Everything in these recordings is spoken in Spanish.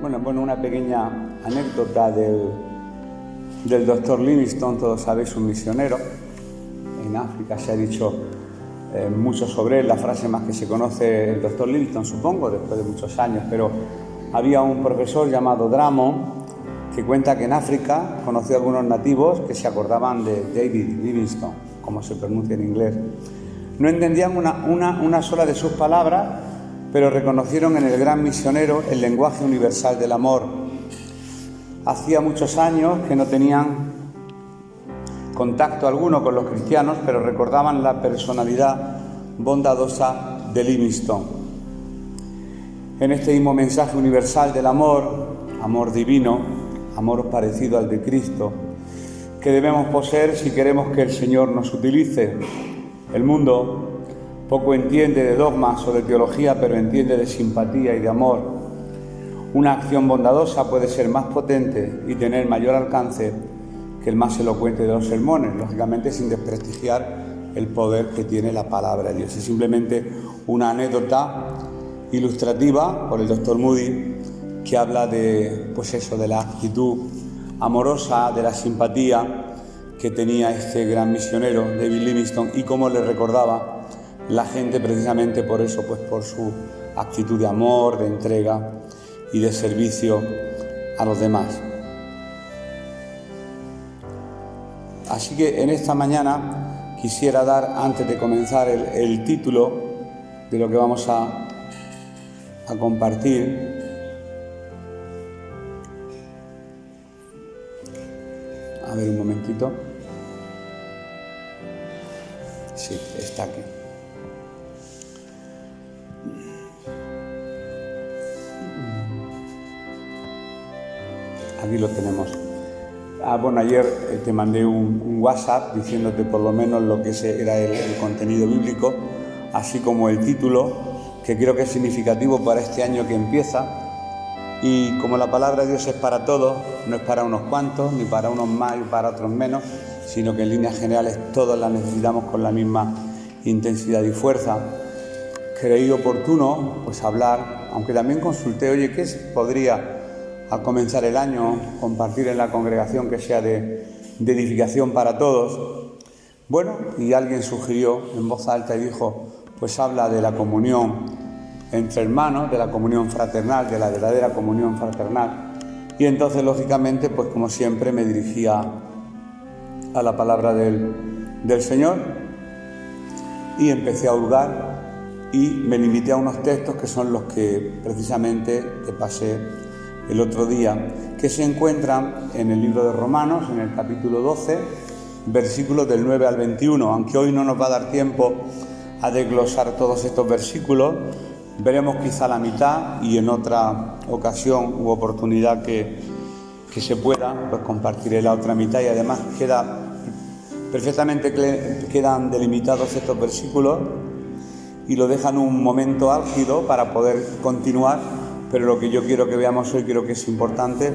Bueno, una pequeña anécdota del doctor Livingstone. Todos sabéis, un misionero en África. Se ha dicho mucho sobre él. La frase más que se conoce el doctor Livingstone, supongo, después de muchos años, pero había un profesor llamado Drummond que cuenta que en África conoció a algunos nativos que se acordaban de David Livingstone, como se pronuncia en inglés. No entendían una sola de sus palabras, pero reconocieron en el gran misionero el lenguaje universal del amor. Hacía muchos años que no tenían contacto alguno con los cristianos, pero recordaban la personalidad bondadosa de Livingstone. En este mismo mensaje universal del amor, amor divino, amor parecido al de Cristo, que debemos poseer si queremos que el Señor nos utilice. El mundo poco entiende de dogmas o de teología, pero entiende de simpatía y de amor. Una acción bondadosa puede ser más potente y tener mayor alcance que el más elocuente de los sermones, lógicamente sin desprestigiar el poder que tiene la palabra de Dios. Es simplemente una anécdota ilustrativa por el doctor Moody, que habla de la actitud amorosa, de la simpatía que tenía este gran misionero, David Livingstone, y cómo le recordaba la gente precisamente por eso, por su actitud de amor, de entrega y de servicio a los demás. Así que en esta mañana quisiera dar, antes de comenzar, el título de lo que vamos a compartir. A ver, un momentito. Sí, está aquí. Aquí lo tenemos. Ayer te mandé un WhatsApp diciéndote por lo menos lo que era el contenido bíblico, así como el título, que creo que es significativo para este año que empieza. Y como la palabra de Dios es para todos, no es para unos cuantos, ni para unos más y para otros menos, sino que en líneas generales todos la necesitamos con la misma intensidad y fuerza. Creí oportuno hablar, aunque también consulté, ¿qué podría al comenzar el año compartir en la congregación que sea de edificación para todos? Bueno, y alguien sugirió en voz alta y dijo, habla de la comunión entre hermanos, de la comunión fraternal, de la verdadera comunión fraternal. Y entonces, lógicamente, como siempre, me dirigía a la palabra del Señor y empecé a hurgar y me limité a unos textos que son los que precisamente te pasé el otro día, que se encuentran en el libro de Romanos, en el capítulo 12, versículos del 9 al 21. Aunque hoy no nos va a dar tiempo a desglosar todos estos versículos, veremos quizá la mitad y en otra ocasión u oportunidad que se pueda, compartiré la otra mitad. Y además quedan delimitados estos versículos y lo dejan un momento álgido para poder continuar. Pero lo que yo quiero que veamos hoy creo que es importante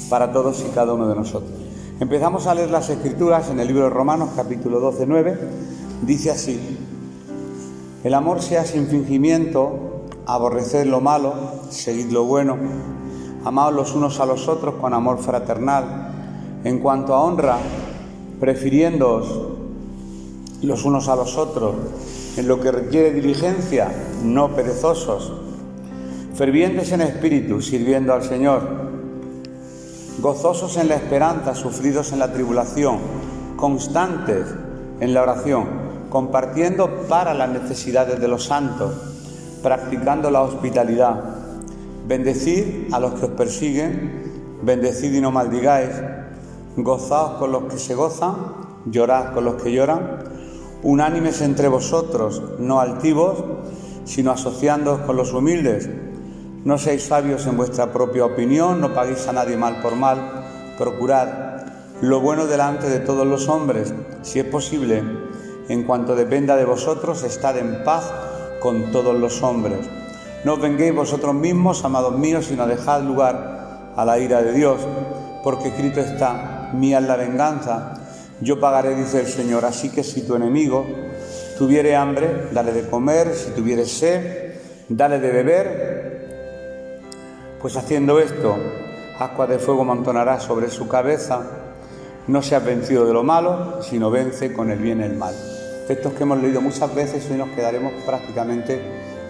para todos y cada uno de nosotros. Empezamos a leer las Escrituras en el libro de Romanos, capítulo 12, 9. Dice así: el amor sea sin fingimiento, aborreced lo malo, seguid lo bueno, amaos los unos a los otros con amor fraternal. En cuanto a honra, prefiriéndoos los unos a los otros en lo que requiere diligencia, no perezosos, fervientes en espíritu, sirviendo al Señor, gozosos en la esperanza, sufridos en la tribulación, constantes en la oración, compartiendo para las necesidades de los santos, practicando la hospitalidad. Bendecid a los que os persiguen, bendecid y no maldigáis, gozaos con los que se gozan, llorad con los que lloran, unánimes entre vosotros, no altivos, sino asociándoos con los humildes. No seáis sabios en vuestra propia opinión, no paguéis a nadie mal por mal, procurad lo bueno delante de todos los hombres. Si es posible, en cuanto dependa de vosotros, estad en paz con todos los hombres. No os venguéis vosotros mismos, amados míos, sino dejad lugar a la ira de Dios, porque escrito está: mía es la venganza, yo pagaré, dice el Señor. Así que si tu enemigo tuviere hambre, dale de comer; si tuviere sed, dale de beber, Pues haciendo esto, ascuas de fuego amontonarás sobre su cabeza. No seas vencido de lo malo, sino vence con el bien el mal. Textos que hemos leído muchas veces, hoy nos quedaremos prácticamente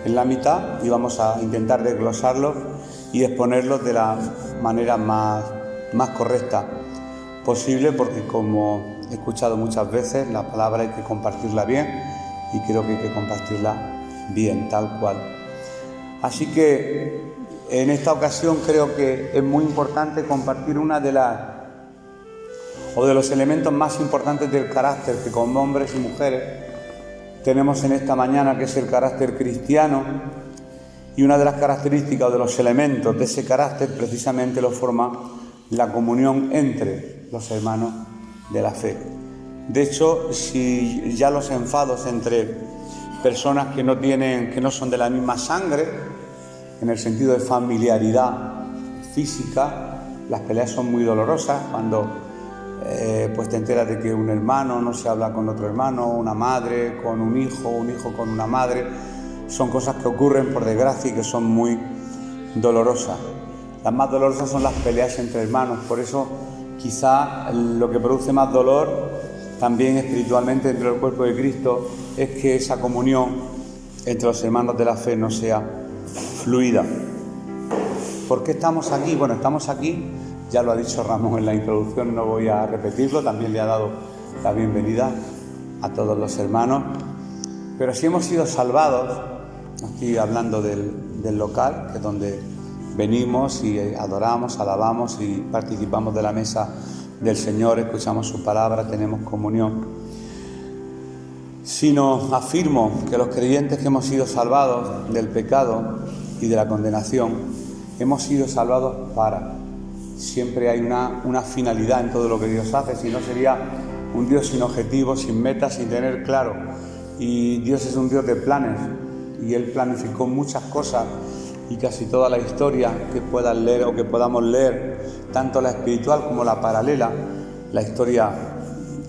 en la mitad y vamos a intentar desglosarlos y exponerlos de la manera más correcta posible, porque como he escuchado muchas veces, la palabra hay que compartirla bien y creo que hay que compartirla bien, tal cual. Así que en esta ocasión creo que es muy importante compartir una de los elementos más importantes del carácter que como hombres y mujeres tenemos en esta mañana, que es el carácter cristiano, y una de las características o de los elementos de ese carácter precisamente lo forma la comunión entre los hermanos de la fe. De hecho, si ya los enfados entre personas que no son de la misma sangre, en el sentido de familiaridad física, las peleas son muy dolorosas cuando pues te enteras de que un hermano no se habla con otro hermano, una madre con un hijo con una madre. Son cosas que ocurren por desgracia y que son muy dolorosas. Las más dolorosas son las peleas entre hermanos, por eso quizá lo que produce más dolor también espiritualmente dentro del cuerpo de Cristo es que esa comunión entre los hermanos de la fe no sea fluida. ¿Por qué estamos aquí? Bueno, estamos aquí, ya lo ha dicho Ramón en la introducción, no voy a repetirlo, también le ha dado la bienvenida a todos los hermanos, pero si hemos sido salvados, aquí hablando del local, que es donde venimos y adoramos, alabamos y participamos de la mesa del Señor, escuchamos su palabra, tenemos comunión. Sino afirmo que los creyentes que hemos sido salvados del pecado y de la condenación, hemos sido salvados para. Siempre hay una finalidad en todo lo que Dios hace, si no sería un Dios sin objetivos, sin metas, sin tener claro. Y Dios es un Dios de planes y Él planificó muchas cosas y casi toda la historia que puedan leer o que podamos leer, tanto la espiritual como la paralela, la historia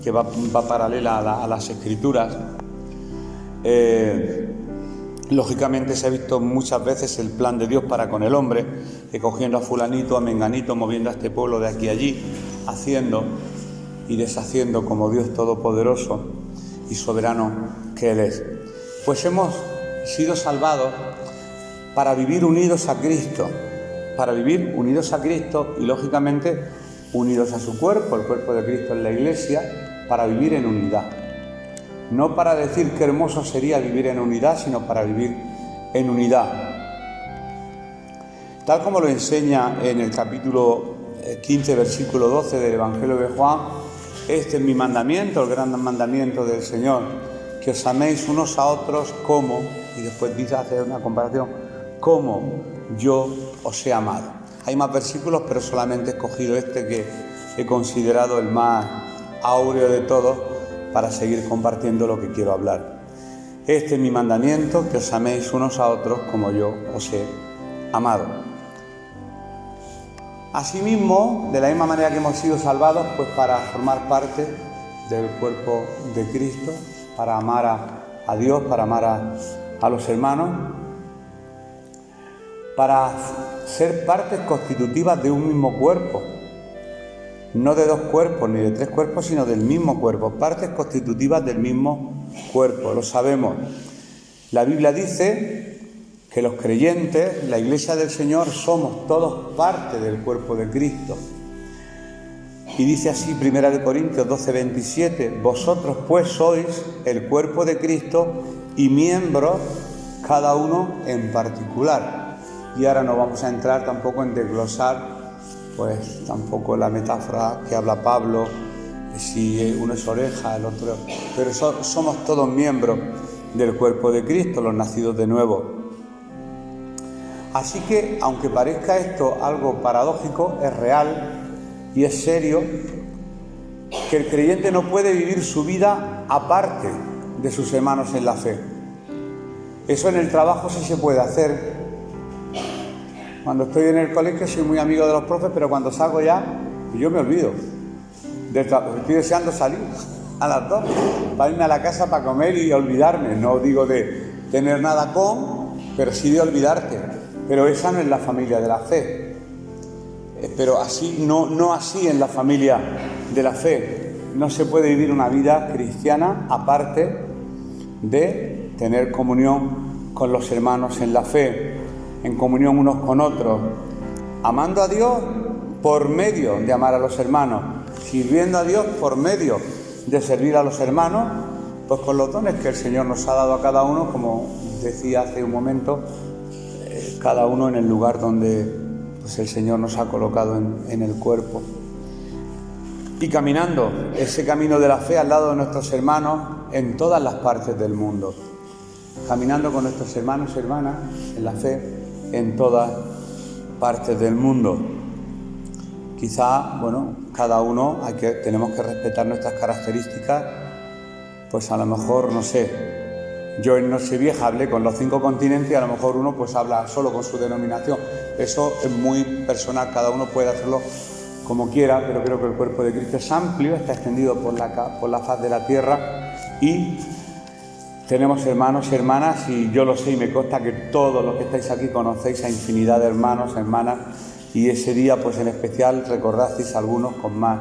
que va paralela a las Escrituras. Lógicamente se ha visto muchas veces el plan de Dios para con el hombre, que cogiendo a fulanito, a menganito, moviendo a este pueblo de aquí a allí, haciendo y deshaciendo como Dios todopoderoso y soberano que Él es. Pues hemos sido salvados para vivir unidos a Cristo, y lógicamente unidos a su cuerpo, el cuerpo de Cristo en la Iglesia, para vivir en unidad. No para decir qué hermoso sería vivir en unidad, sino para vivir en unidad. Tal como lo enseña en el capítulo 15, versículo 12 del Evangelio de Juan, este es mi mandamiento, el gran mandamiento del Señor, que os améis unos a otros como, y después dice, hace una comparación, como yo os he amado. Hay más versículos, pero solamente he escogido este que he considerado el más áureo de todos para seguir compartiendo lo que quiero hablar. Este es mi mandamiento, que os améis unos a otros como yo os he amado. Asimismo, de la misma manera que hemos sido salvados, pues para formar parte del cuerpo de Cristo, para amar a Dios, para amar a los hermanos, para ser partes constitutivas de un mismo cuerpo, no de dos cuerpos ni de tres cuerpos, sino del mismo cuerpo, partes constitutivas del mismo cuerpo, lo sabemos. La Biblia dice que los creyentes, la Iglesia del Señor, somos todos parte del cuerpo de Cristo. Y dice así, 1 Corintios 12:27, vosotros pues sois el cuerpo de Cristo y miembros cada uno en particular. Y ahora no vamos a entrar tampoco en desglosar, pues tampoco la metáfora que habla Pablo, si uno es oreja, el otro, pero somos todos miembros del cuerpo de Cristo, los nacidos de nuevo. Así que, aunque parezca esto algo paradójico, es real y es serio que el creyente no puede vivir su vida aparte de sus hermanos en la fe. Eso en el trabajo sí se puede hacer. Cuando estoy en el colegio soy muy amigo de los profes, pero cuando salgo ya, yo me olvido. Estoy deseando salir a las 2 para irme a la casa para comer y olvidarme. No digo de tener nada con, pero sí de olvidarte. Pero esa no es la familia de la fe. Pero así, no así en la familia de la fe. No se puede vivir una vida cristiana aparte de tener comunión con los hermanos en la fe, en comunión unos con otros, amando a Dios por medio de amar a los hermanos, sirviendo a Dios por medio de servir a los hermanos, pues con los dones que el Señor nos ha dado a cada uno, como decía hace un momento, cada uno en el lugar donde pues el Señor nos ha colocado en el cuerpo. Y caminando ese camino de la fe al lado de nuestros hermanos en todas las partes del mundo. Caminando con nuestros hermanos y hermanas en la fe en todas partes del mundo. Quizá, cada uno tenemos que respetar nuestras características, pues a lo mejor, no sé, yo en Nochevieja hablé con los 5 continentes y a lo mejor uno pues habla solo con su denominación. Eso es muy personal, cada uno puede hacerlo como quiera, pero creo que el cuerpo de Cristo es amplio, está extendido por la faz de la tierra y tenemos hermanos y hermanas, y yo lo sé y me consta que todos los que estáis aquí conocéis a infinidad de hermanos, hermanas, y ese día pues en especial recordasteis a algunos con más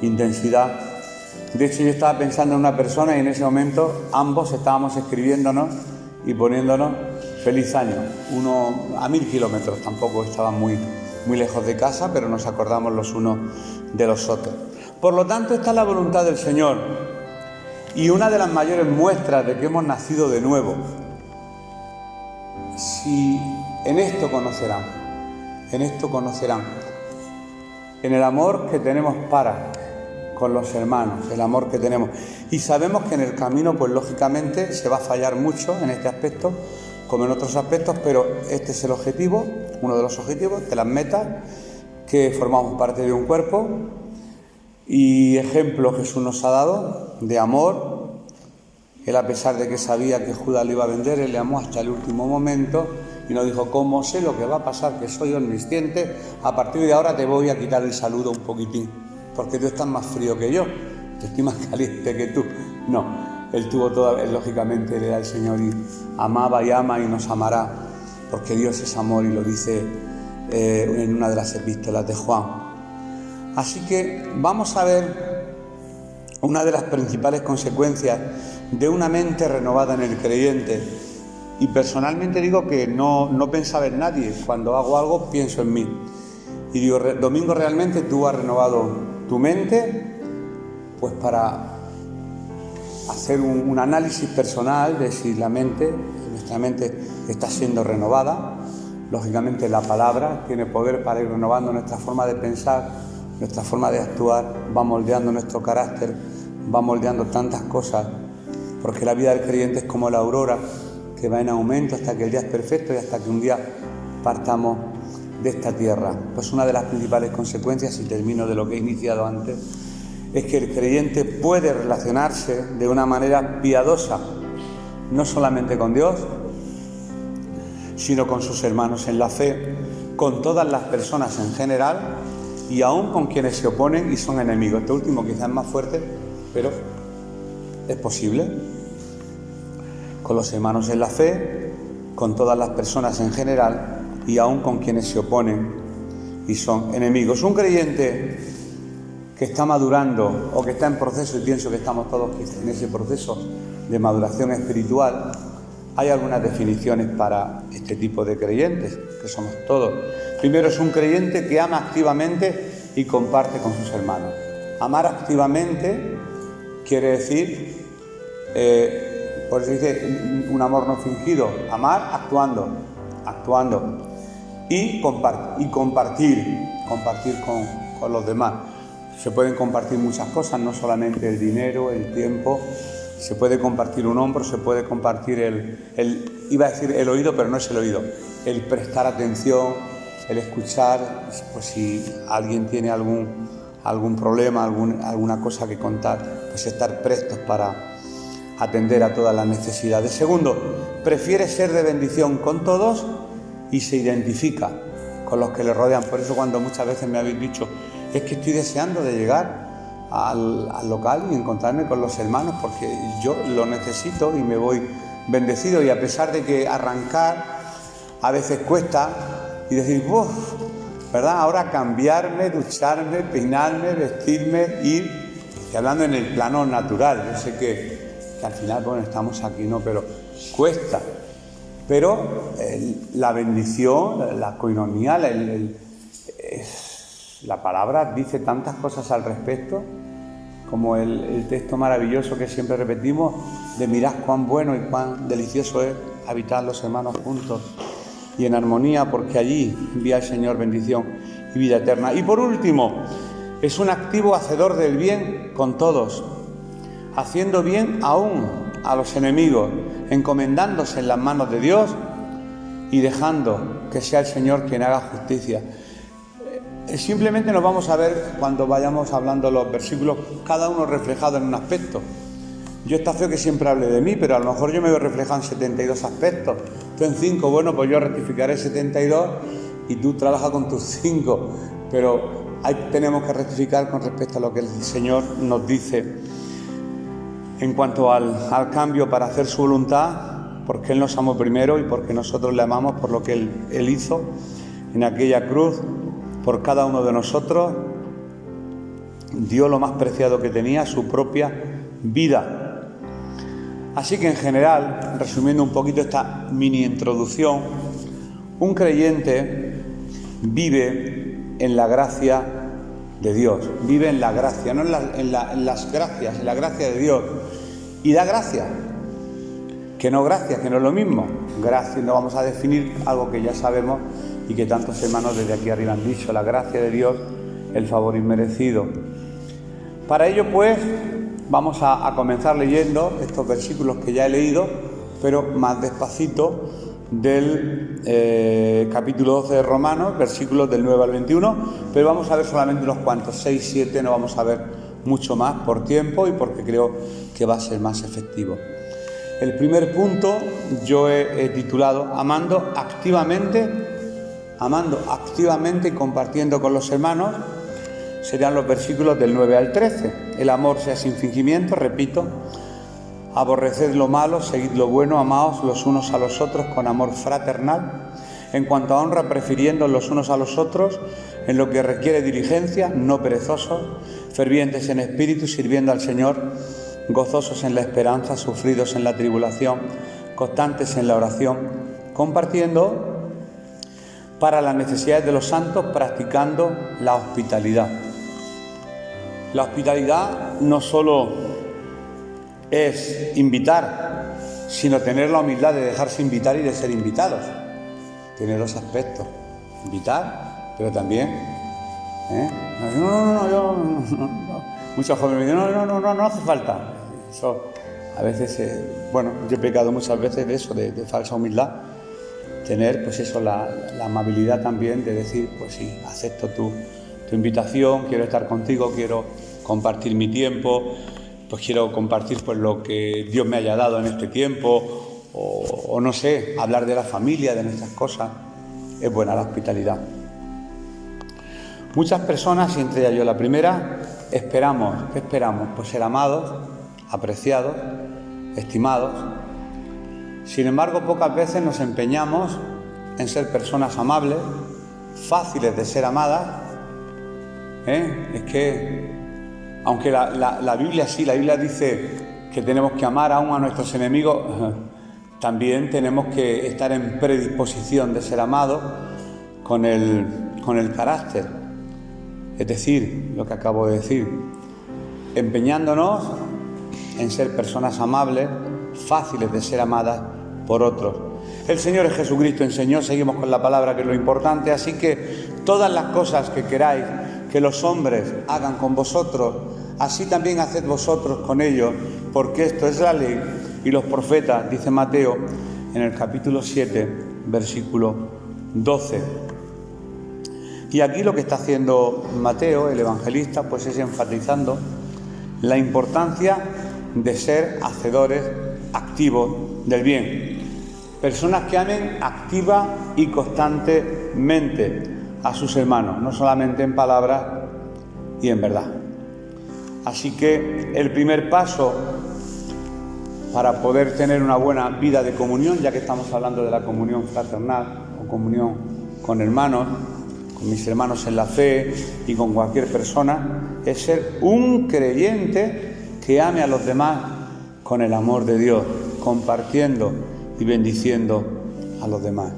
intensidad. De hecho yo estaba pensando en una persona y en ese momento ambos estábamos escribiéndonos y poniéndonos feliz año, uno a 1000 kilómetros, tampoco estaban muy lejos de casa, pero nos acordamos los unos de los otros. Por lo tanto, esta es la voluntad del Señor y una de las mayores muestras de que hemos nacido de nuevo. Si en esto conocerán, en el amor que tenemos para con los hermanos, el amor que tenemos. Y sabemos que en el camino, pues lógicamente, se va a fallar mucho en este aspecto, como en otros aspectos, pero este es el objetivo, uno de los objetivos, de las metas, que formamos parte de un cuerpo. Y ejemplo Jesús nos ha dado de amor. Él, a pesar de que sabía que Judas le iba a vender, él le amó hasta el último momento y nos dijo: como sé lo que va a pasar, que soy omnisciente, a partir de ahora te voy a quitar el saludo un poquitín, porque tú estás más frío que yo, yo estoy más caliente que tú. No, él tuvo lógicamente, él era el Señor y amaba y ama y nos amará, porque Dios es amor, y lo dice en una de las epístolas de Juan. Así que vamos a ver una de las principales consecuencias de una mente renovada en el creyente. Y personalmente digo que no pensaba en nadie. Cuando hago algo pienso en mí. Y digo: Domingo, realmente tú has renovado tu mente pues para hacer un análisis personal de si nuestra mente está siendo renovada. Lógicamente la palabra tiene poder para ir renovando nuestra forma de pensar, nuestra forma de actuar, va moldeando nuestro carácter, va moldeando tantas cosas, porque la vida del creyente es como la aurora, que va en aumento hasta que el día es perfecto y hasta que un día partamos de esta tierra. Pues una de las principales consecuencias, y termino de lo que he iniciado antes, es que el creyente puede relacionarse de una manera piadosa, no solamente con Dios, sino con sus hermanos en la fe, con todas las personas en general y aún con quienes se oponen y son enemigos. Este último quizás es más fuerte, pero es posible. Con los hermanos en la fe, con todas las personas en general y aún con quienes se oponen y son enemigos. Un creyente que está madurando o que está en proceso, y pienso que estamos todos en ese proceso de maduración espiritual, hay algunas definiciones para este tipo de creyentes, que somos todos. Primero, es un creyente que ama activamente y comparte con sus hermanos. Amar activamente quiere decir, por eso dice un amor no fingido, amar actuando, y compartir con los demás. Se pueden compartir muchas cosas, no solamente el dinero, el tiempo. Se puede compartir un hombro, se puede compartir iba a decir el oído, pero no es el oído, el prestar atención, el escuchar, pues si alguien tiene algún problema, alguna cosa que contar, pues estar prestos para atender a todas las necesidades. Segundo, prefiere ser de bendición con todos y se identifica con los que le rodean. Por eso cuando muchas veces me habéis dicho: es que estoy deseando de llegar al local y encontrarme con los hermanos, porque yo lo necesito y me voy bendecido. Y a pesar de que arrancar a veces cuesta y decir, uff, ¿verdad? Ahora cambiarme, ducharme, peinarme, vestirme, ir, y hablando en el plano natural. Yo sé que al final, bueno, estamos aquí, ¿no? Pero cuesta. Pero la bendición, la coinonía, la palabra dice tantas cosas al respecto, como el texto maravilloso que siempre repetimos, de mirad cuán bueno y cuán delicioso es habitar los hermanos juntos y en armonía, porque allí envía el Señor bendición y vida eterna. Y por último, es un activo hacedor del bien con todos, haciendo bien aún a los enemigos, encomendándose en las manos de Dios y dejando que sea el Señor quien haga justicia. Simplemente nos vamos a ver cuando vayamos hablando los versículos, cada uno reflejado en un aspecto. Yo está feo que siempre hable de mí, pero a lo mejor yo me veo reflejado en 72 aspectos. Tú en 5, bueno, pues yo rectificaré 72 y tú trabajas con tus 5. Pero ahí tenemos que rectificar con respecto a lo que el Señor nos dice en cuanto al cambio para hacer su voluntad, porque Él nos amó primero y porque nosotros le amamos por lo que Él hizo en aquella cruz. Por cada uno de nosotros dio lo más preciado que tenía, su propia vida. Así que en general, resumiendo un poquito esta mini introducción, un creyente vive en la gracia de Dios, vive en la gracia, no en las gracias, en la gracia de Dios, y da gracia, que no gracias, que no es lo mismo. Gracias, no vamos a definir algo que ya sabemos y que tantos hermanos desde aquí arriba han dicho, la gracia de Dios, el favor inmerecido. Para ello, pues, vamos a comenzar leyendo estos versículos que ya he leído, pero más despacito, del capítulo 12 de Romanos, versículos del 9 al 21, pero vamos a ver solamente unos cuantos, 6, 7, no vamos a ver mucho más por tiempo y porque creo que va a ser más efectivo. El primer punto yo he titulado amando activamente y compartiendo con los hermanos. Serían los versículos del 9 al 13. El amor sea sin fingimiento, repito, aborreced lo malo, seguid lo bueno, amaos los unos a los otros con amor fraternal. En cuanto a honra, prefiriendo los unos a los otros en lo que requiere diligencia, no perezosos, fervientes en espíritu, sirviendo al Señor, gozosos en la esperanza, sufridos en la tribulación, constantes en la oración, compartiendo para las necesidades de los santos, practicando la hospitalidad. La hospitalidad no solo es invitar, sino tener la humildad de dejarse invitar y de ser invitados. Tiene dos aspectos: invitar, pero también muchos jóvenes me dicen no hace falta. Eso a veces, yo he pecado muchas veces de eso, de falsa humildad. Tener, pues eso, la amabilidad también de decir, pues sí, acepto tu invitación, quiero estar contigo, quiero compartir mi tiempo, pues quiero compartir pues lo que Dios me haya dado en este tiempo, o no sé, hablar de la familia, de nuestras cosas. Es buena la hospitalidad. Muchas personas, y entre ellas yo la primera, ¿qué esperamos? Pues ser amados, apreciados, estimados. Sin embargo, pocas veces nos empeñamos en ser personas amables, fáciles de ser amadas. Es que, aunque la Biblia sí, la Biblia dice que tenemos que amar aún a nuestros enemigos, también tenemos que estar en predisposición de ser amados con el carácter. Es decir, lo que acabo de decir, empeñándonos en ser personas amables, fáciles de ser amadas por otros. El Señor Jesucristo enseñó, seguimos con la palabra, que es lo importante, así que todas las cosas que queráis que los hombres hagan con vosotros, así también haced vosotros con ellos, porque esto es la ley y los profetas, dice Mateo en el capítulo 7, versículo 12. Y aquí lo que está haciendo Mateo, el evangelista, pues es enfatizando la importancia de ser hacedores activos del bien. Personas que amen activa y constantemente a sus hermanos, no solamente en palabras y en verdad. Así que el primer paso para poder tener una buena vida de comunión, ya que estamos hablando de la comunión fraternal o o comunión con hermanos, con mis hermanos en la fe y con cualquier persona, es ser un creyente que ame a los demás con el amor de Dios, compartiendo y bendiciendo a los demás,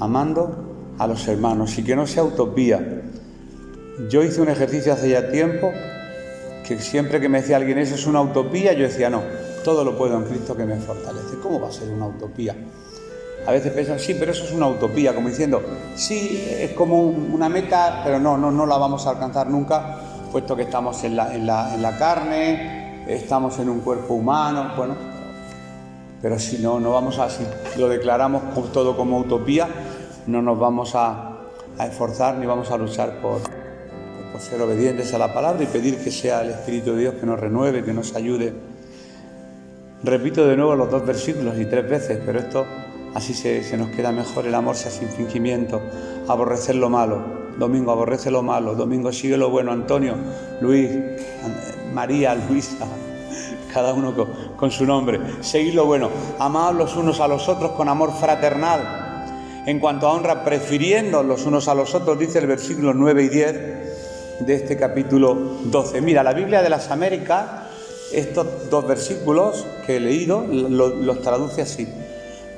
amando a los hermanos, y que no sea utopía. Yo hice un ejercicio hace ya tiempo que siempre que me decía alguien eso es una utopía, yo decía no, todo lo puedo en Cristo que me fortalece. ¿Cómo va a ser una utopía? A veces piensan, sí, pero eso es una utopía, como diciendo, sí, es como una meta, pero no la vamos a alcanzar nunca, puesto que estamos en la carne, estamos en un cuerpo humano, bueno, pero si no vamos a, si lo declaramos todo como utopía, no nos vamos a esforzar ni vamos a luchar por ser obedientes a la palabra y pedir que sea el Espíritu de Dios que nos renueve, que nos ayude. Repito de nuevo los 2 versículos y 3 veces, pero esto así se nos queda mejor. El amor sea sin fingimiento, aborrecer lo malo. Domingo, aborrece lo malo. Domingo, sigue lo bueno. Antonio, Luis, María, Luisa, cada uno con su nombre. Seguid lo bueno. Amaos los unos a los otros con amor fraternal. En cuanto a honra, prefiriendo los unos a los otros, dice el versículo 9 y 10 de este capítulo 12. Mira, la Biblia de las Américas, estos 2 versículos que he leído, los traduce así,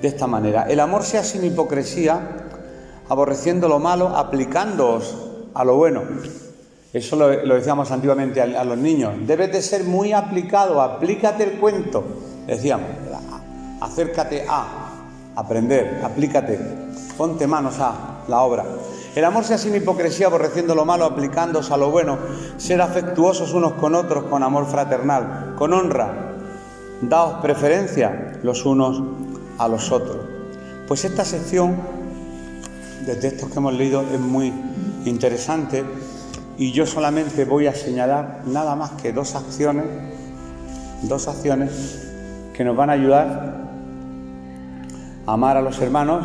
de esta manera. El amor sea sin hipocresía, aborreciendo lo malo, aplicándoos a lo bueno. Eso lo decíamos antiguamente a los niños. Debes de ser muy aplicado, aplícate el cuento. Decíamos, acércate a aprender, aplícate, ponte manos a la obra. El amor sea sin hipocresía, aborreciendo lo malo, aplicándoos a lo bueno. Ser afectuosos unos con otros con amor fraternal, con honra. Daos preferencia los unos a los otros. Pues esta sección de textos que hemos leído es muy interesante y yo solamente voy a señalar nada más que dos acciones que nos van a ayudar a amar a los hermanos,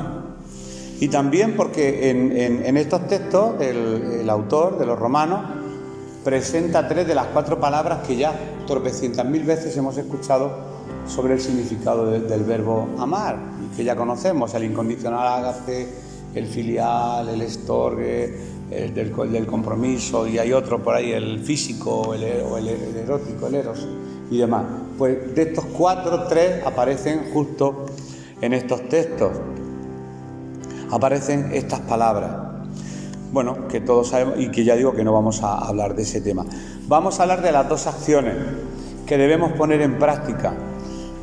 y también porque en estos textos el autor de los Romanos presenta 3 de las 4 palabras que ya tropecientas mil veces hemos escuchado sobre el significado del verbo amar, y que ya conocemos: el incondicional ágape, el filial, el estorge, el del compromiso, y hay otro por ahí, el físico, el erótico, el eros y demás. Pues de estos 4, 3 aparecen justo en estos textos. Aparecen estas palabras, bueno, que todos sabemos y que ya digo que no vamos a hablar de ese tema. Vamos a hablar de las 2 acciones que debemos poner en práctica.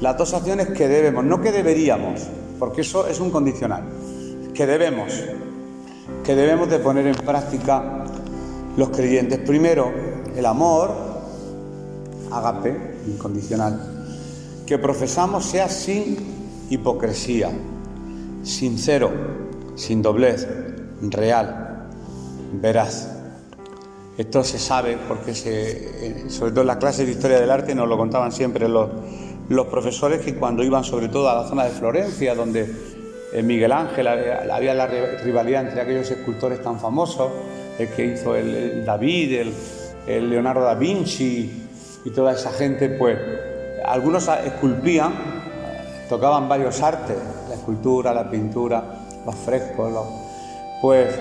Las 2 acciones que debemos, no que deberíamos, porque eso es un condicional, que debemos de poner en práctica los creyentes. Primero, el amor, ágape, incondicional, que profesamos sea sin hipocresía, sincero, sin doblez, real, veraz. Esto se sabe porque sobre todo en las clases de Historia del Arte nos lo contaban siempre los profesores, que cuando iban sobre todo a la zona de Florencia, donde Miguel Ángel había la rivalidad entre aquellos escultores tan famosos, el que hizo el David, el Leonardo da Vinci y toda esa gente, pues algunos esculpían, tocaban varios artes, la escultura, la pintura, los frescos, pues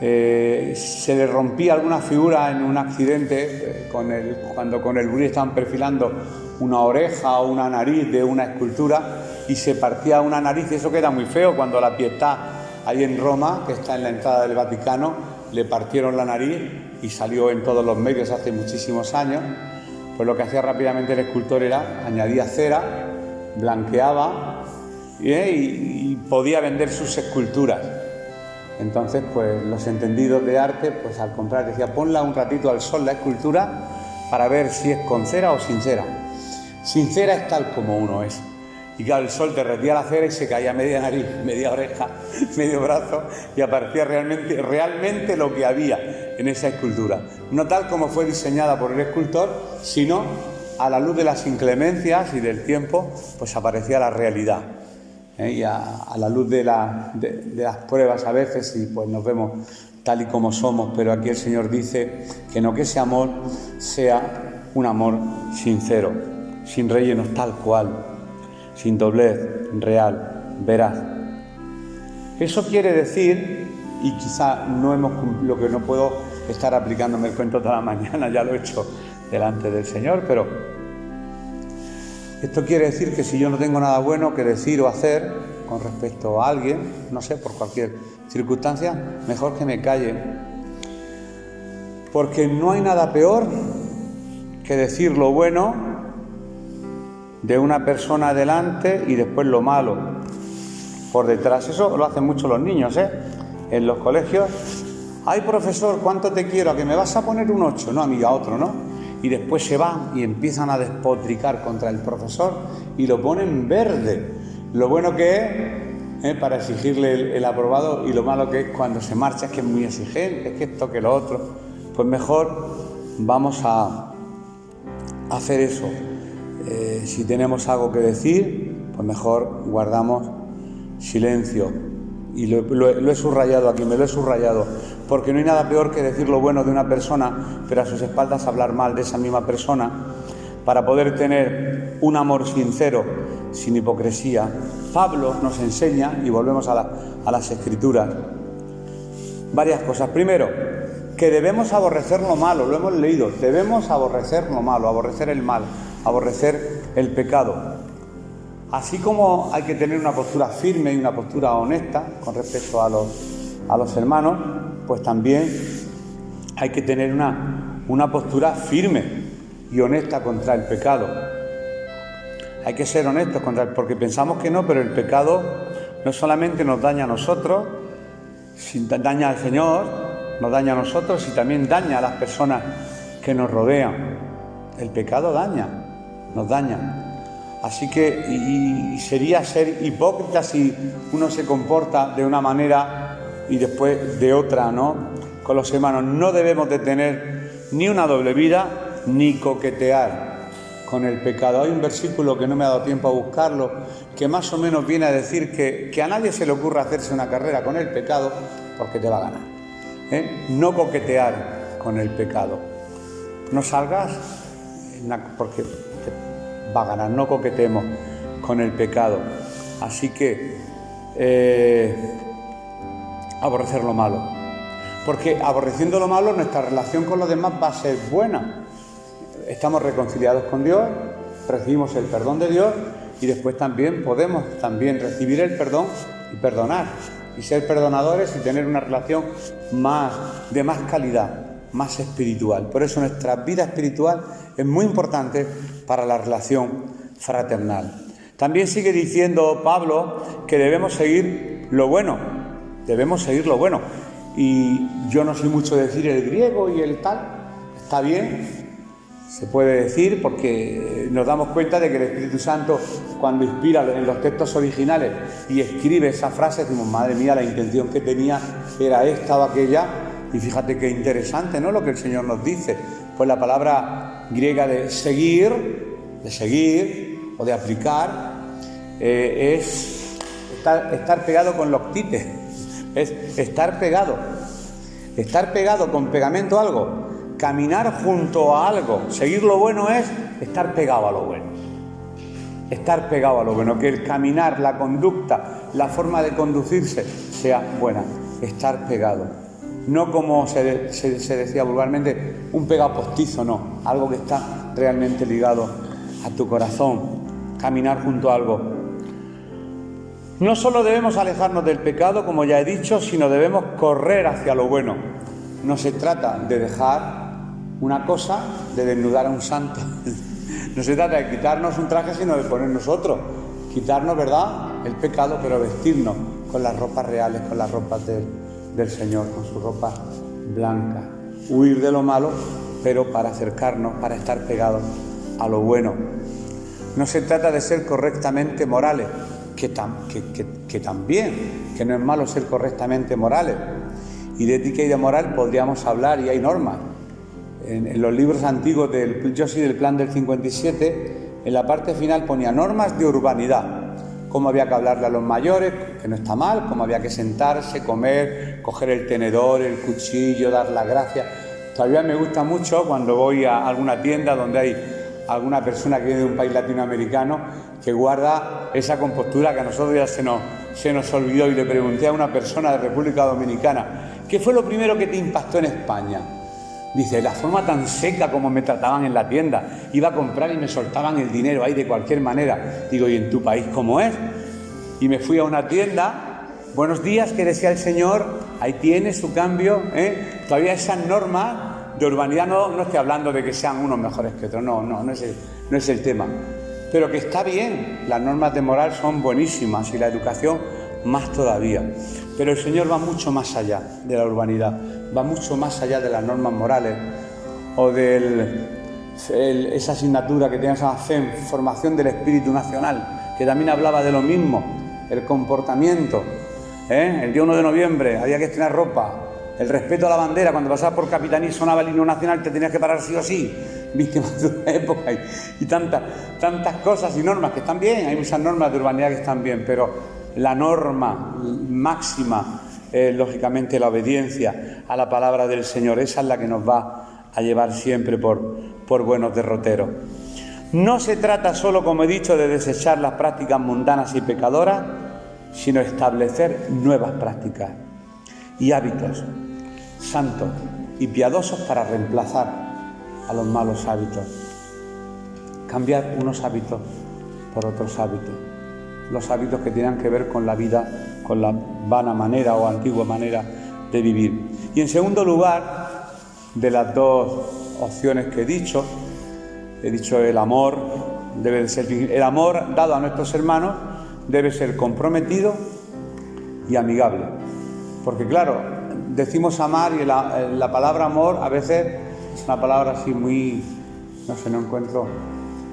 se le rompía alguna figura en un accidente cuando con el buri estaban perfilando una oreja o una nariz de una escultura, y se partía una nariz, y eso queda muy feo. Cuando la Pietà, ahí en Roma, que está en la entrada del Vaticano, le partieron la nariz y salió en todos los medios hace muchísimos años. Pues lo que hacía rápidamente el escultor era añadía cera, blanqueaba y podía vender sus esculturas. Entonces, pues los entendidos de arte, pues al comprar, decía, ponla un ratito al sol la escultura para ver si es con cera o sin cera. Sin cera es tal como uno es. Y claro, el sol derretía la cera y se caía media nariz, media oreja, medio brazo, y aparecía realmente lo que había en esa escultura. No tal como fue diseñada por el escultor, sino a la luz de las inclemencias y del tiempo, pues aparecía la realidad. Y a la luz de las pruebas a veces, y pues nos vemos tal y como somos, pero aquí el Señor dice que no, que ese amor sea un amor sincero, sin rellenos, tal cual, sin doblez, real, veraz. Eso quiere decir, y quizá lo que no puedo estar aplicándome el cuento toda la mañana, ya lo he hecho delante del Señor, pero esto quiere decir que si yo no tengo nada bueno que decir o hacer con respecto a alguien, no sé, por cualquier circunstancia, mejor que me calle. Porque no hay nada peor que decir lo bueno de una persona delante y después lo malo por detrás. Eso lo hacen mucho los niños, en los colegios. Ay, profesor, ¿cuánto te quiero? ¿A que me vas a poner un 8? No, amiga, otro, ¿no? Y después se van y empiezan a despotricar contra el profesor y lo ponen verde. Lo bueno que es para exigirle el aprobado, y lo malo que es cuando se marcha, es que es muy exigente, es que esto, que lo otro. Pues mejor vamos a hacer eso. Si tenemos algo que decir, pues mejor guardamos silencio. Y lo he subrayado aquí, me lo he subrayado, porque no hay nada peor que decir lo bueno de una persona, pero a sus espaldas hablar mal de esa misma persona, para poder tener un amor sincero, sin hipocresía. Pablo nos enseña, y volvemos a las Escrituras, varias cosas. Primero, que debemos aborrecer lo malo, lo hemos leído, debemos aborrecer lo malo, aborrecer el mal, aborrecer el pecado. Así como hay que tener una postura firme y una postura honesta con respecto a los hermanos, pues también hay que tener una postura firme y honesta contra el pecado. Hay que ser honestos porque pensamos que no, pero el pecado no solamente nos daña a nosotros, daña al Señor, nos daña a nosotros y también daña a las personas que nos rodean. El pecado nos daña. Así que y sería ser hipócrita si uno se comporta de una manera y después de otra, ¿no? Con los hermanos no debemos de tener ni una doble vida ni coquetear con el pecado. Hay un versículo que no me ha dado tiempo a buscarlo, que más o menos viene a decir que a nadie se le ocurra hacerse una carrera con el pecado porque te va a ganar. No coquetear con el pecado. No salgas porque va a ganar, no coquetemos con el pecado. Así que aborrecer lo malo, porque aborreciendo lo malo nuestra relación con los demás va a ser buena. Estamos reconciliados con Dios, recibimos el perdón de Dios y después también podemos recibir el perdón y perdonar y ser perdonadores y tener una relación de más calidad, más espiritual. Por eso nuestra vida espiritual es muy importante para la relación fraternal. También sigue diciendo Pablo que debemos seguir lo bueno, Y yo no soy mucho de decir el griego y el tal, está bien, se puede decir, porque nos damos cuenta de que el Espíritu Santo, cuando inspira en los textos originales y escribe esas frases, decimos, madre mía, la intención que tenía era esta o aquella. Y fíjate qué interesante, ¿no?, lo que el Señor nos dice. Pues la palabra griega de seguir o de aplicar, es estar pegado con los tites, es estar pegado con pegamento a algo, caminar junto a algo. Seguir lo bueno es estar pegado a lo bueno, que el caminar, la conducta, la forma de conducirse sea buena, estar pegado. No como se decía vulgarmente, un pegado postizo, no, algo que está realmente ligado a tu corazón, caminar junto a algo. No solo debemos alejarnos del pecado, como ya he dicho, sino debemos correr hacia lo bueno. No se trata de dejar una cosa, de desnudar a un santo. No se trata de quitarnos un traje, sino de ponernos otro. Quitarnos, ¿verdad?, el pecado, pero vestirnos con las ropas reales, con las ropas del Señor, con su ropa blanca. Huir de lo malo, pero para acercarnos, para estar pegados a lo bueno. No se trata de ser correctamente morales, que también, que no es malo ser correctamente morales. Y de ética y de moral podríamos hablar, y hay normas. En los libros antiguos yo soy del Plan del 57, en la parte final ponía normas de urbanidad. Cómo había que hablarle a los mayores, que no está mal, cómo había que sentarse, comer, coger el tenedor, el cuchillo, dar las gracias. Todavía me gusta mucho cuando voy a alguna tienda donde hay alguna persona que viene de un país latinoamericano que guarda esa compostura que a nosotros ya se nos olvidó, y le pregunté a una persona de República Dominicana, ¿qué fue lo primero que te impactó en España? Dice, la forma tan seca como me trataban en la tienda. Iba a comprar y me soltaban el dinero ahí de cualquier manera. Digo, ¿y en tu país cómo es? Y me fui a una tienda. Buenos días, que decía el señor, ahí tiene su cambio, ¿eh? Todavía esas normas de urbanidad, no estoy hablando de que sean unos mejores que otros, no es el tema. Pero que está bien, las normas de moral son buenísimas y la educación más todavía. Pero el Señor va mucho más allá de la urbanidad, va mucho más allá de las normas morales o de esa asignatura que tenemos a FEM, Formación del Espíritu Nacional, que también hablaba de lo mismo, el comportamiento. El día 1 de noviembre había que estrenar ropa, el respeto a la bandera, cuando pasabas por Capitanía y sonaba el himno nacional te tenías que parar sí o sí, víctimas de una época y tantas cosas y normas que están bien, hay muchas normas de urbanidad que están bien, pero la norma máxima es lógicamente la obediencia a la palabra del Señor. Esa es la que nos va a llevar siempre por buenos derroteros. No se trata solo, como he dicho, de desechar las prácticas mundanas y pecadoras, sino establecer nuevas prácticas y hábitos santos y piadosos para reemplazar a los malos hábitos. Cambiar unos hábitos por otros hábitos. Los hábitos que tengan que ver con la vida, con la vana manera o antigua manera de vivir. Y en segundo lugar, de las dos opciones que he dicho el amor debe de ser, el amor dado a nuestros hermanos debe ser comprometido y amigable. Porque claro, decimos amar y la palabra amor a veces es una palabra así muy, no encuentro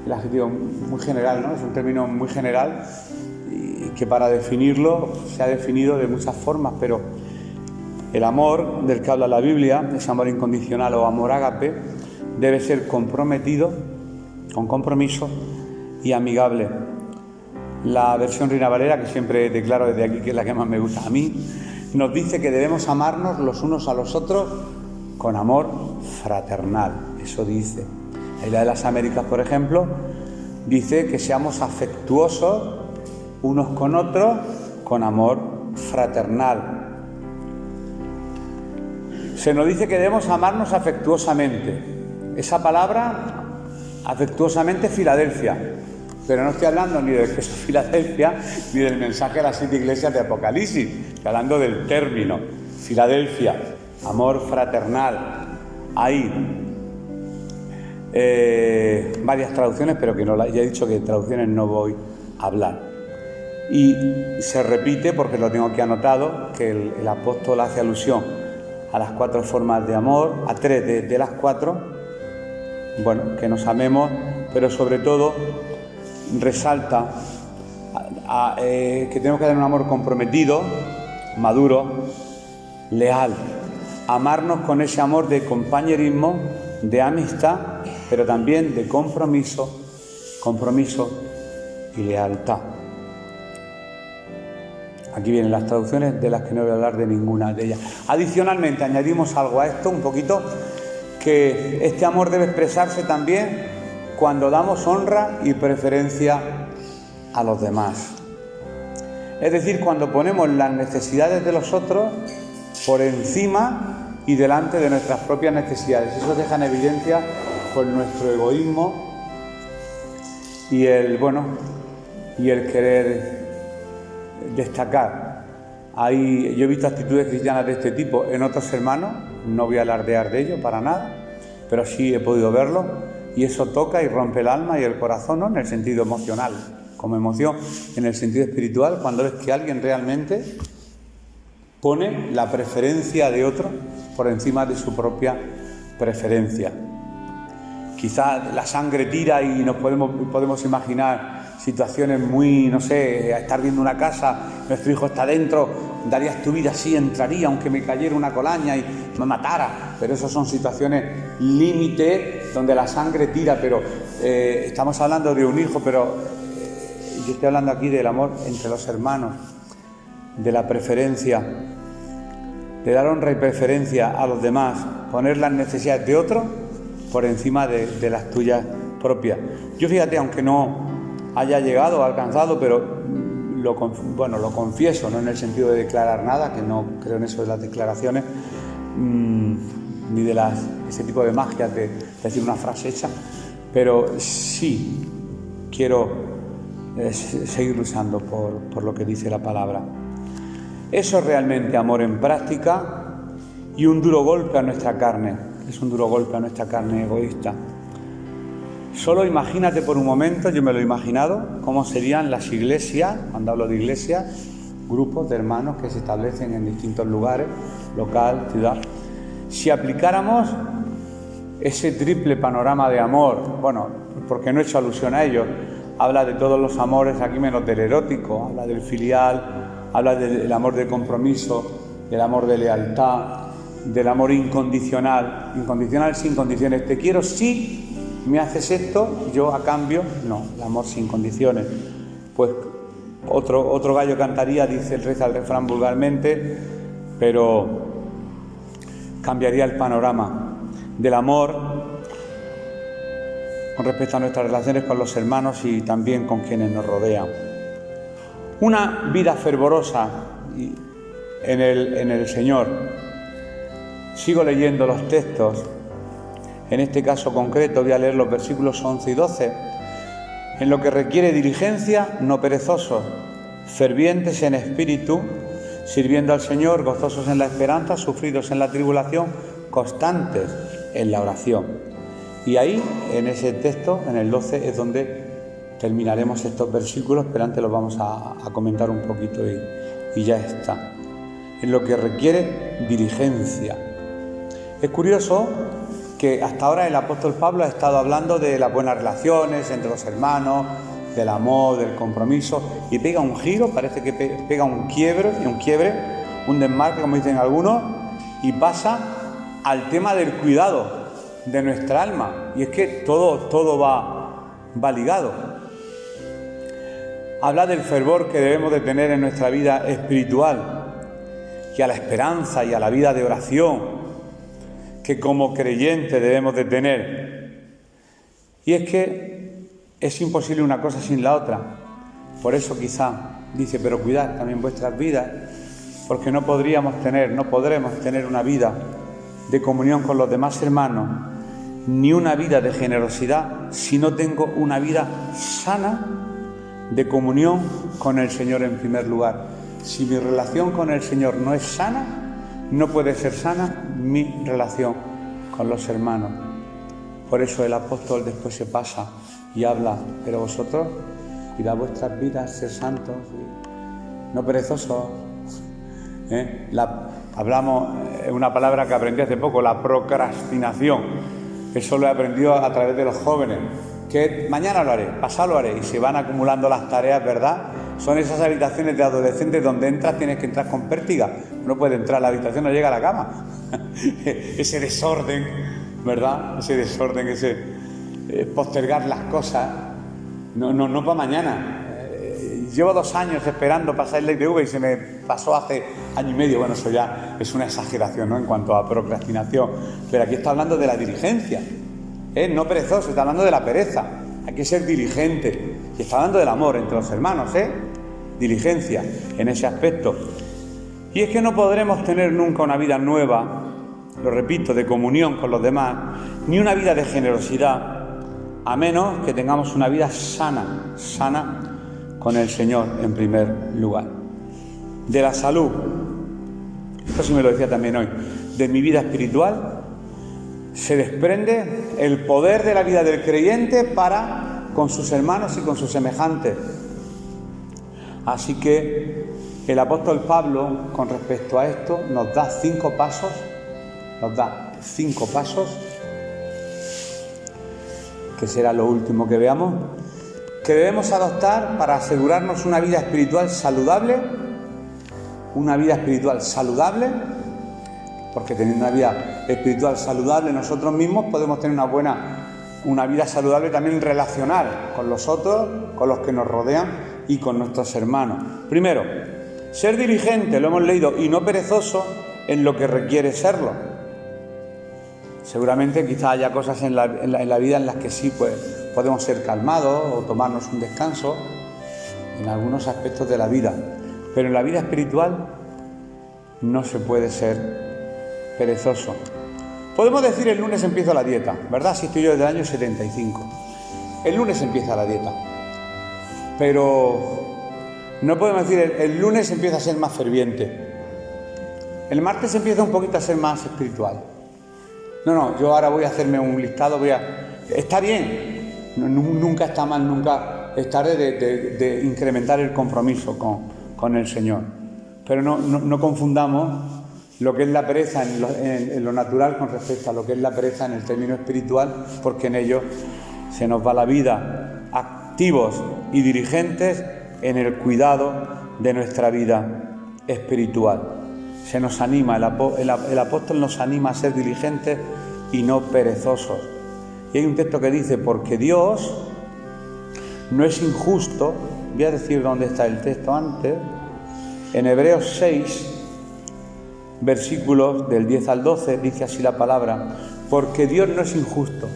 el adjetivo, muy general, ¿no? Es un término muy general y que para definirlo se ha definido de muchas formas, pero el amor del que habla la Biblia, ese amor incondicional o amor ágape, debe ser comprometido, con compromiso y amigable. La versión Reina Valera, que siempre declaro desde aquí que es la que más me gusta a mí, nos dice que debemos amarnos los unos a los otros con amor fraternal. Eso dice. La Isla de las Américas, por ejemplo, dice que seamos afectuosos unos con otros con amor fraternal. Se nos dice que debemos amarnos afectuosamente. Esa palabra, afectuosamente, es Filadelfia. Pero no estoy hablando ni del queso Filadelfia ni del mensaje a las 7 iglesias de Apocalipsis. Estoy hablando del término Filadelfia, amor fraternal. Hay varias traducciones, pero que ya he dicho que de traducciones no voy a hablar. Y se repite, porque lo tengo aquí anotado, que el apóstol hace alusión a las 4 formas de amor, a 3 de las 4, bueno, que nos amemos, pero sobre todo resalta que tenemos que tener un amor comprometido, maduro, leal, amarnos con ese amor de compañerismo, de amistad, pero también de compromiso y lealtad. Aquí vienen las traducciones de las que no voy a hablar de ninguna de ellas. Adicionalmente, añadimos algo a esto, un poquito, que este amor debe expresarse también cuando damos honra y preferencia a los demás. Es decir, cuando ponemos las necesidades de los otros por encima y delante de nuestras propias necesidades. Eso deja en evidencia con nuestro egoísmo y el querer destacar. Yo he visto actitudes cristianas de este tipo en otros hermanos, no voy a alardear de ello para nada, pero sí he podido verlo, y eso toca y rompe el alma y el corazón, no en el sentido emocional, como emoción, en el sentido espiritual, cuando ves que alguien realmente pone la preferencia de otro por encima de su propia preferencia. Quizás la sangre tira y nos podemos imaginar situaciones muy, estar viendo una casa, nuestro hijo está dentro, darías tu vida, sí, entraría, aunque me cayera una colaña y me matara, pero esas son situaciones límite donde la sangre tira, pero estamos hablando de un hijo, pero yo estoy hablando aquí del amor entre los hermanos, de la preferencia, de dar honra y preferencia a los demás, poner las necesidades de otros por encima de las tuyas propia. Yo fíjate, aunque no haya llegado o alcanzado, pero lo confieso, no en el sentido de declarar nada, que no creo en eso de las declaraciones, ni de ese tipo de magia de decir una frase hecha, pero sí quiero seguir luchando por lo que dice la palabra. Eso es realmente amor en práctica y un duro golpe a nuestra carne. Es un duro golpe a nuestra carne egoísta. Solo imagínate por un momento, yo me lo he imaginado, cómo serían las iglesias, cuando hablo de iglesias, grupos de hermanos que se establecen en distintos lugares, local, ciudad. Si aplicáramos ese triple panorama de amor, bueno, porque no he hecho alusión a ello, habla de todos los amores, aquí menos del erótico, habla del filial, habla del amor de compromiso, del amor de lealtad, del amor incondicional, incondicional sin condiciones. Te quiero si me haces esto, yo a cambio, no, el amor sin condiciones. Pues otro gallo cantaría, reza el refrán vulgarmente, pero cambiaría el panorama del amor con respecto a nuestras relaciones con los hermanos y también con quienes nos rodean. Una vida fervorosa en el Señor. Sigo leyendo los textos. En este caso concreto voy a leer los versículos 11 y 12. En lo que requiere diligencia, no perezosos, fervientes en espíritu, sirviendo al Señor, gozosos en la esperanza, sufridos en la tribulación, constantes en la oración. Y ahí, en ese texto, en el 12, es donde terminaremos estos versículos, pero antes los vamos a comentar un poquito y ya está. En lo que requiere diligencia. Es curioso que hasta ahora el apóstol Pablo ha estado hablando de las buenas relaciones entre los hermanos, del amor, del compromiso, y pega un giro, parece que pega un quiebre, un desmarque, como dicen algunos, y pasa al tema del cuidado de nuestra alma. Y es que todo va ligado. Habla del fervor que debemos de tener en nuestra vida espiritual, y a la esperanza y a la vida de oración que como creyentes debemos de tener. Y es que es imposible una cosa sin la otra. Por eso quizá dice, pero cuidad también vuestras vidas, porque no podremos tener una vida de comunión con los demás hermanos, ni una vida de generosidad, si no tengo una vida sana de comunión con el Señor en primer lugar. Si mi relación con el Señor no es sana, no puede ser sana mi relación con los hermanos. Por eso el apóstol después se pasa y habla, pero vosotros cuidad vuestras vidas, ser santos, no perezosos. Hablamos una palabra que aprendí hace poco, la procrastinación. Eso lo he aprendido a través de los jóvenes, que mañana lo haré, pasado lo haré, y se van acumulando las tareas, ¿verdad? Son esas habitaciones de adolescentes donde tienes que entrar con pértiga. No puede entrar, la habitación no llega a la cama. Ese desorden, ¿verdad? Ese desorden, ese postergar las cosas. No para mañana. Llevo 2 años esperando pasar la ITV y se me pasó hace año y medio. Bueno, eso ya es una exageración, ¿no?, en cuanto a procrastinación. Pero aquí está hablando de la diligencia. No perezoso, está hablando de la pereza. Hay que ser diligente. Y está hablando del amor entre los hermanos, diligencia en ese aspecto. Y es que no podremos tener nunca una vida nueva, lo repito, de comunión con los demás, ni una vida de generosidad, a menos que tengamos una vida sana con el Señor en primer lugar. De la salud, esto sí me lo decía también hoy, de mi vida espiritual, se desprende el poder de la vida del creyente para con sus hermanos y con sus semejantes. Así que el apóstol Pablo, con respecto a esto, nos da 5 pasos, que será lo último que veamos, que debemos adoptar para asegurarnos una vida espiritual saludable, porque teniendo una vida espiritual saludable nosotros mismos podemos tener una vida saludable también relacional con los otros, con los que nos rodean y con nuestros hermanos. Primero, ser diligente, lo hemos leído, y no perezoso en lo que requiere serlo. Seguramente quizá haya cosas en la vida en las que sí, pues podemos ser calmados o tomarnos un descanso en algunos aspectos de la vida, pero en la vida espiritual no se puede ser perezoso. Podemos decir el lunes empiezo la dieta, ¿verdad? Si estoy yo desde el año 75. El lunes empieza la dieta, pero no podemos decir el lunes empieza a ser más ferviente. El martes empieza un poquito a ser más espiritual. No, yo ahora voy a hacerme un listado, Está bien, nunca está mal, nunca es tarde de incrementar el compromiso con el Señor. Pero no confundamos lo que es la pereza en lo natural con respecto a lo que es la pereza en el término espiritual, porque en ello se nos va la vida activos y dirigentes en el cuidado de nuestra vida espiritual. Se nos anima, el apóstol nos anima a ser diligentes y no perezosos. Y hay un texto que dice, porque Dios no es injusto, voy a decir dónde está el texto antes, en Hebreos 6, versículos del 10 al 12, dice así la palabra, porque Dios no es injusto.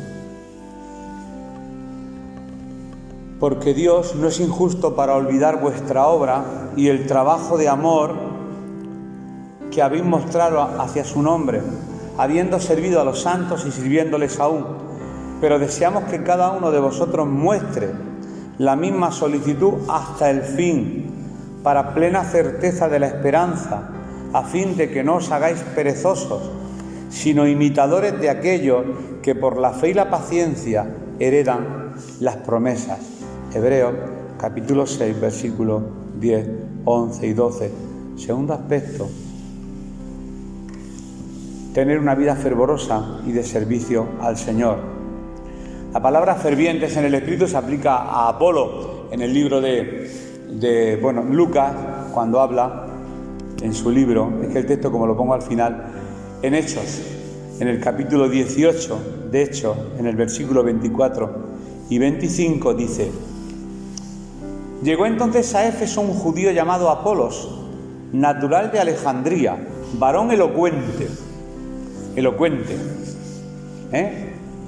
Porque Dios no es injusto para olvidar vuestra obra y el trabajo de amor que habéis mostrado hacia su nombre, habiendo servido a los santos y sirviéndoles aún. Pero deseamos que cada uno de vosotros muestre la misma solicitud hasta el fin, para plena certeza de la esperanza, a fin de que no os hagáis perezosos, sino imitadores de aquellos que por la fe y la paciencia heredan las promesas. Hebreos capítulo 6, versículos 10, 11 y 12. Segundo aspecto, tener una vida fervorosa y de servicio al Señor. La palabra fervientes en el Espíritu se aplica a Apolo en el libro de Lucas, cuando habla en su libro, es que el texto, como lo pongo al final, en Hechos, en el capítulo 18 de Hechos, en el versículo 24 y 25, dice: llegó entonces a Éfeso un judío llamado Apolos, natural de Alejandría, varón elocuente,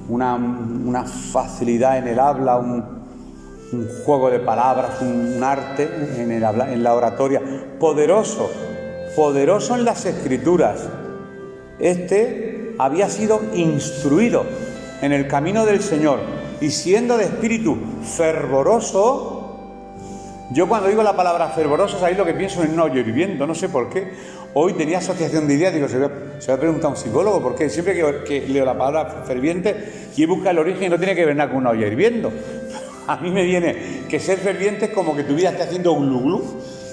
una facilidad en el habla, un juego de palabras, un arte en la oratoria, poderoso en las Escrituras. Este había sido instruido en el camino del Señor y siendo de espíritu fervoroso. Yo cuando digo la palabra fervoroso, ¿sabéis lo que pienso? En un hoyo hirviendo, no sé por qué. Hoy tenía asociación de ideas, digo, se va a preguntar a un psicólogo, porque siempre que leo la palabra ferviente y busco el origen y no tiene que ver nada con una olla hirviendo. A mí me viene que ser ferviente es como que tu vida esté haciendo un glu-glu,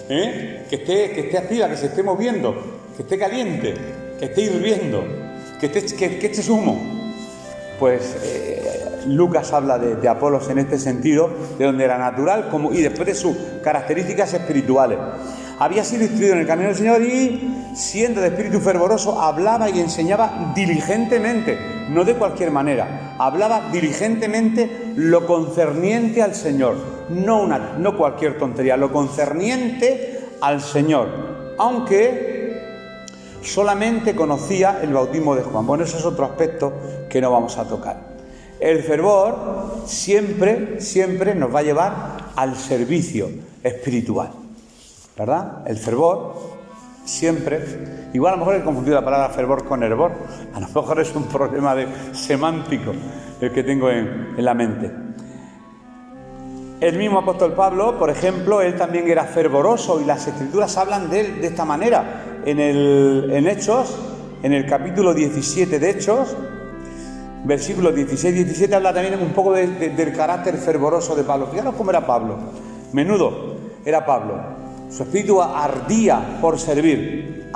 que esté activa, que se esté moviendo, que esté caliente, que esté hirviendo, que esté humo. Pues Lucas habla de Apolos en este sentido, de donde era natural y después de sus características espirituales. Había sido instruido en el camino del Señor y, siendo de espíritu fervoroso, hablaba y enseñaba diligentemente, no de cualquier manera, hablaba diligentemente lo concerniente al Señor, no cualquier tontería, lo concerniente al Señor, aunque solamente conocía el bautismo de Juan. Bueno, ese es otro aspecto que no vamos a tocar. El fervor siempre nos va a llevar al servicio espiritual, ¿verdad? El fervor siempre, igual a lo mejor he confundido la palabra fervor con hervor, a lo mejor es un problema semántico el que tengo en la mente. El mismo apóstol Pablo, por ejemplo, él también era fervoroso y las Escrituras hablan de él de esta manera. En Hechos, en el capítulo 17 de Hechos, versículos 16 y 17, habla también un poco del carácter fervoroso de Pablo. Fijaros cómo era Pablo. Menudo era Pablo. Su espíritu ardía por servir.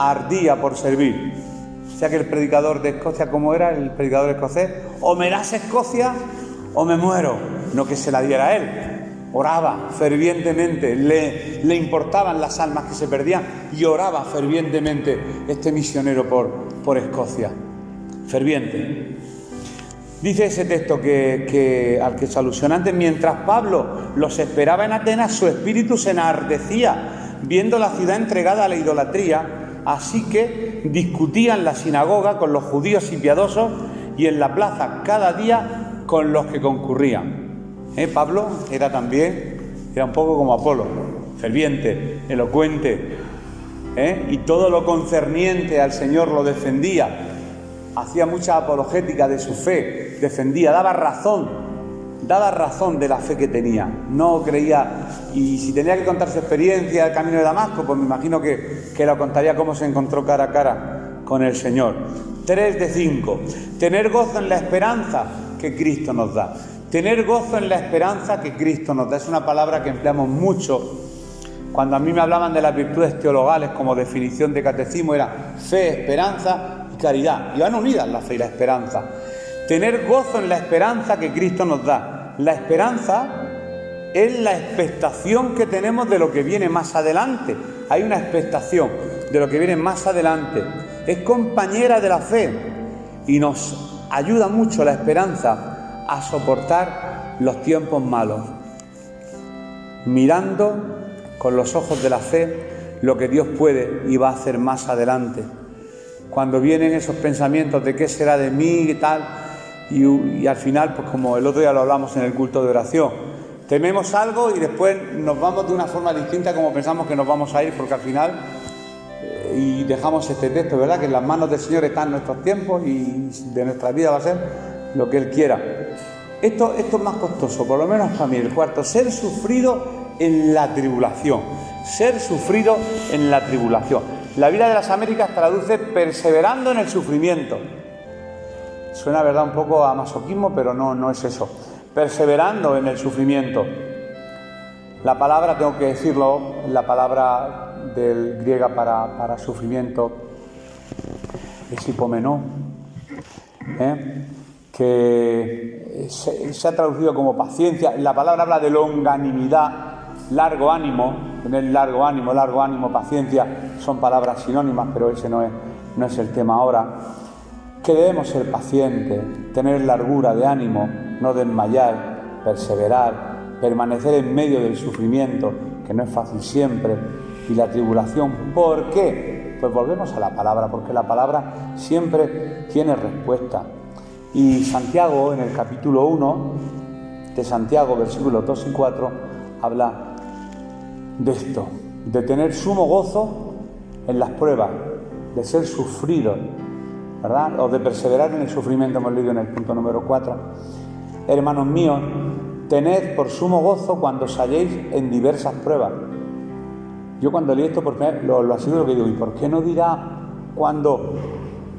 O sea que el predicador de Escocia, ¿cómo era el predicador escocés? O me das Escocia o me muero. No que se la diera a él. Oraba fervientemente, le importaban las almas que se perdían y oraba fervientemente este misionero por Escocia. Ferviente. Dice ese texto al que se alusiona antes: mientras Pablo los esperaba en Atenas, su espíritu se enardecía viendo la ciudad entregada a la idolatría, así que discutía en la sinagoga con los judíos y piadosos y en la plaza cada día con los que concurrían. Pablo era un poco como Apolo, ferviente, elocuente, y todo lo concerniente al Señor lo defendía, hacía mucha apologética de su fe, defendía, daba razón de la fe que tenía, no creía, y si tenía que contar su experiencia del camino de Damasco, pues me imagino que lo contaría cómo se encontró cara a cara con el Señor. 3 de 5, tener gozo en la esperanza que Cristo nos da. Tener gozo en la esperanza que Cristo nos da. Es una palabra que empleamos mucho. Cuando a mí me hablaban de las virtudes teologales como definición de catecismo, era fe, esperanza y caridad. Y van unidas la fe y la esperanza. Tener gozo en la esperanza que Cristo nos da. La esperanza es la expectación que tenemos de lo que viene más adelante. Hay una expectación de lo que viene más adelante. Es compañera de la fe y nos ayuda mucho la esperanza a soportar los tiempos malos, mirando con los ojos de la fe lo que Dios puede y va a hacer más adelante. Cuando vienen esos pensamientos de qué será de mí y tal, y al final, pues como el otro día lo hablamos en el culto de oración, tememos algo y después nos vamos de una forma distinta como pensamos que nos vamos a ir, porque al final, y dejamos este texto, ¿verdad?, que en las manos del Señor están nuestros tiempos y de nuestra vida va a ser lo que Él quiera. Esto es más costoso, por lo menos para mí. El cuarto, ser sufrido en la tribulación. Ser sufrido en la tribulación. La Biblia de las Américas traduce perseverando en el sufrimiento. Suena, verdad, un poco a masoquismo, pero no es eso. Perseverando en el sufrimiento. La palabra, tengo que decirlo, la palabra del griega para sufrimiento es hipomenó, que se ha traducido como paciencia. La palabra habla de longanimidad, largo ánimo, tener largo ánimo, paciencia, son palabras sinónimas, pero ese no es el tema ahora. Que debemos ser pacientes, tener largura de ánimo, no desmayar, perseverar, permanecer en medio del sufrimiento, que no es fácil siempre, y la tribulación. ¿Por qué? Pues volvemos a la palabra, porque la palabra siempre tiene respuesta. Y Santiago, en el capítulo 1 de Santiago, versículos 2 y 4, habla de esto, de tener sumo gozo en las pruebas, de ser sufrido, ¿verdad?, o de perseverar en el sufrimiento, hemos leído en el punto número 4. Hermanos míos, tened por sumo gozo cuando os halléis en diversas pruebas. Yo cuando leí esto por primera vez, lo así de lo que digo, ¿y por qué no dirá cuando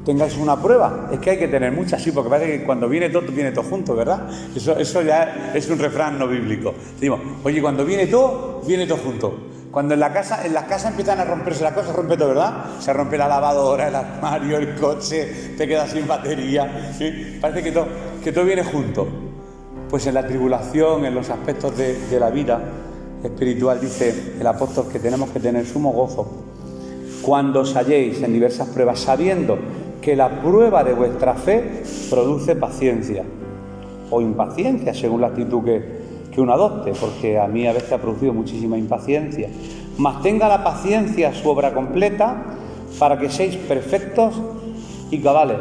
tengáis una prueba? Es que hay que tener muchas, sí, porque parece que cuando viene todo junto, ¿verdad? Eso ya es un refrán no bíblico. Decimos, oye, cuando viene todo junto. Cuando en las casas empiezan a romperse las cosas, rompe todo, ¿verdad? Se rompe la lavadora, el armario, el coche, te quedas sin batería, ¿sí? Parece que todo viene junto. Pues en la tribulación, en los aspectos de la vida espiritual, dice el apóstol que tenemos que tener sumo gozo cuando os halléis en diversas pruebas, sabiendo que la prueba de vuestra fe produce paciencia o impaciencia, según la actitud que uno adopte, porque a mí a veces ha producido muchísima impaciencia. Mas tenga la paciencia su obra completa, para que seáis perfectos y cabales.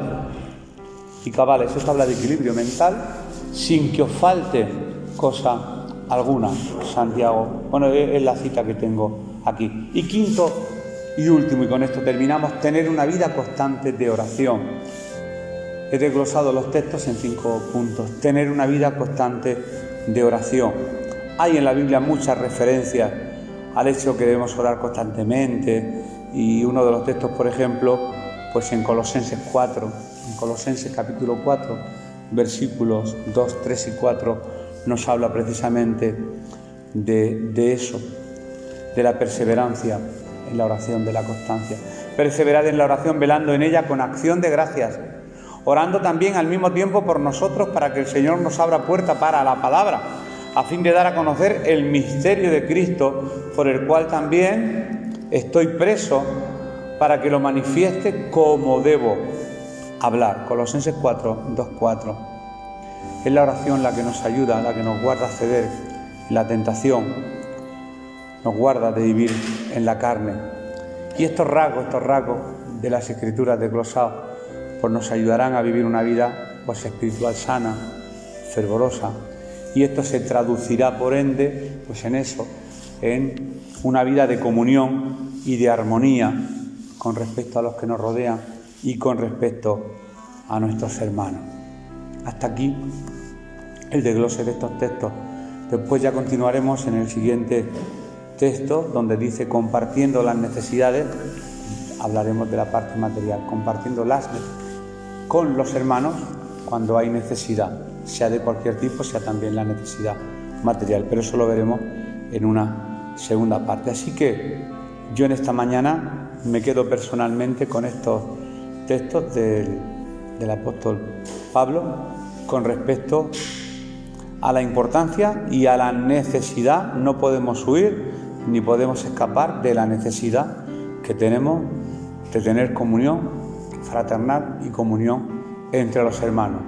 Esto habla de equilibrio mental, sin que os falte cosa alguna. Santiago, bueno, es la cita que tengo aquí. Y quinto y último, y con esto terminamos, tener una vida constante de oración. He desglosado los textos en 5 puntos. Tener una vida constante de oración. Hay en la Biblia muchas referencias al hecho que debemos orar constantemente, y uno de los textos, por ejemplo, pues en Colosenses 4, en Colosenses capítulo 4, versículos 2, 3 y 4, nos habla precisamente de eso, de la perseverancia en la oración, de la constancia. Perseverad en la oración, velando en ella con acción de gracias, orando también al mismo tiempo por nosotros, para que el Señor nos abra puerta para la palabra, a fin de dar a conocer el misterio de Cristo, por el cual también estoy preso, para que lo manifieste como debo hablar. Colosenses 4, 2, 4. Es la oración la que nos ayuda, la que nos guarda ceder en la tentación, nos guarda de vivir en la carne. Y estos rasgos de las Escrituras desglosados, pues nos ayudarán a vivir una vida pues espiritual sana, fervorosa, y esto se traducirá por ende pues en eso, en una vida de comunión y de armonía con respecto a los que nos rodean y con respecto a nuestros hermanos. Hasta aquí el desglose de estos textos. Después ya continuaremos en el siguiente texto, donde dice compartiendo las necesidades. Hablaremos de la parte material, compartiendo con los hermanos cuando hay necesidad, sea de cualquier tipo, sea también la necesidad material, pero eso lo veremos en una segunda parte. Así que yo en esta mañana me quedo personalmente con estos textos del apóstol Pablo con respecto a la importancia y a la necesidad. No podemos huir ni podemos escapar de la necesidad que tenemos de tener comunión fraternal y comunión entre los hermanos.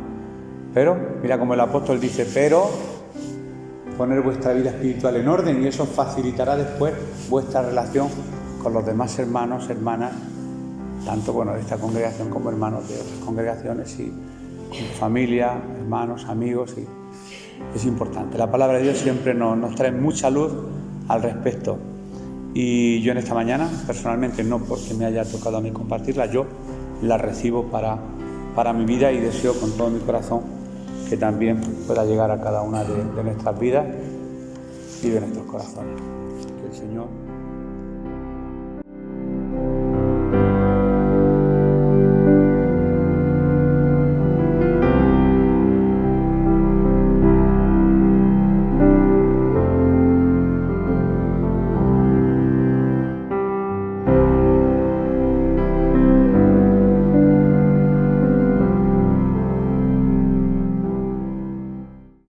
Pero, mira como el apóstol dice, pero poner vuestra vida espiritual en orden, y eso facilitará después vuestra relación con los demás hermanos, hermanas, tanto de esta congregación como hermanos de otras congregaciones, y con familia, hermanos, amigos, y es importante. La palabra de Dios siempre nos trae mucha luz al respecto. Y yo en esta mañana, personalmente, no porque me haya tocado a mí compartirla, yo la recibo para mi vida y deseo con todo mi corazón que también pueda llegar a cada una de nuestras vidas y de nuestros corazones. Que el Señor